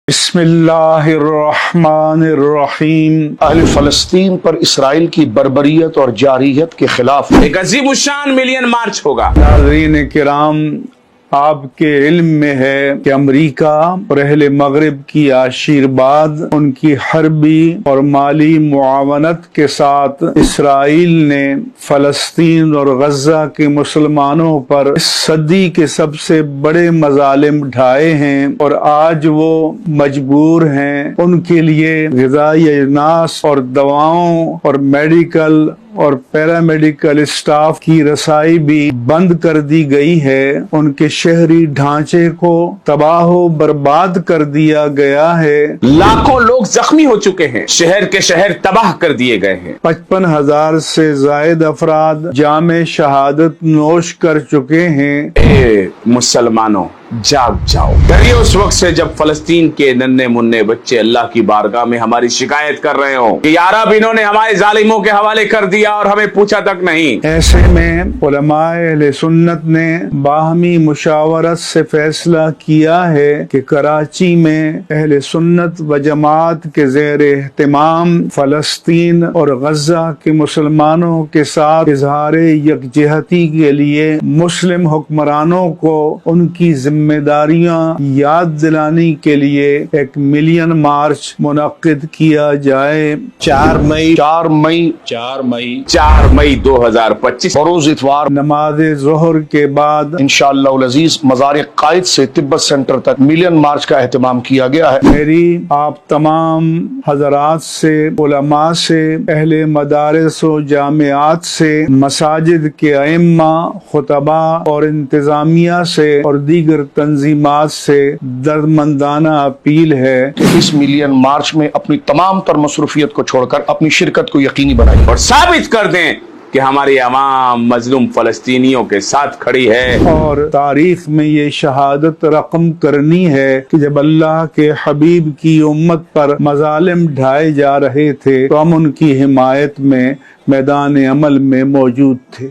बिस्मिल्लाहिर्रहमानिर्रहीम। अहल फलस्तीन पर इसराइल की बर्बरियत और जारियत के खिलाफ एक अजीब शान मिलियन मार्च होगा। नाज़रीन किराम, आपके इल्म में है कि अमरीका और अहले मगरिब की आशीर्वाद, उनकी हर्बी और माली मुआवनत के साथ इसराइल ने फलस्तीन और गजा के मुसलमानों पर इस सदी के सबसे बड़े मजालिम ढाए हैं और आज वो मजबूर हैं उनके लिए ग़िज़ाई अजनास और दवाओं और मेडिकल और पैरामेडिकल स्टाफ की रसाई भी बंद कर दी गई है। उनके शहरी ढांचे को तबाह बर्बाद कर दिया गया है। लाखों लोग जख्मी हो चुके हैं, शहर के शहर तबाह कर दिए गए हैं। 55,000 से जायद अफराद जामे शहादत नोश कर चुके हैं। ए मुसलमानों, जाग जाओ। डरिए उस वक्त से जब फलस्तीन के नन्हे मुन्ने बच्चे अल्लाह की बारगाह में हमारी शिकायत कर रहे हो कि यार अब इन्होंने हमारे जालिमों के हवाले कर दिया और हमें पूछा तक नहीं। ऐसे में उलमाए अहले सुन्नत ने बाहमी मुशावरत से फैसला किया है कि कराची में अहले सुन्नत व जमात के ज़ेर एहतिमाम फलस्तीन और गजा के मुसलमानों के साथ इजहार यकजहती के लिए मुस्लिम हुक्मरानों को उनकी जिम्मेदारियां याद दिलाने के लिए एक मिलियन मार्च मुनक्किद किया जाए। 4 मई 2025 रोज इतवार नमाज ज़ोहर के बाद इंशाअल्लाह अज़ीज मज़ार कायद से तिब्बत सेंटर तक मिलियन मार्च का एहतमाम किया गया है। मेरी आप तमाम हजरात से, उलमा से, अहले मदारिस व जामियात से, मसाजिद के अइम्मा, खुतबा और इंतजामिया से और दीगर तंजीमात से दर्दमंदाना अपील है कि इस मिलियन मार्च में अपनी तमाम तर मसरूफियत को छोड़कर अपनी शिरकत को यकीनी बनाएं और साबित कर दें कि हमारी अवाम मजलूम फलस्तीनियों के साथ खड़ी है। और तारीख में ये शहादत रकम करनी है कि जब अल्लाह के हबीब की उम्मत पर मजालिम ढाए जा रहे थे तो हम उनकी हिमायत में मैदान अमल में मौजूद थे।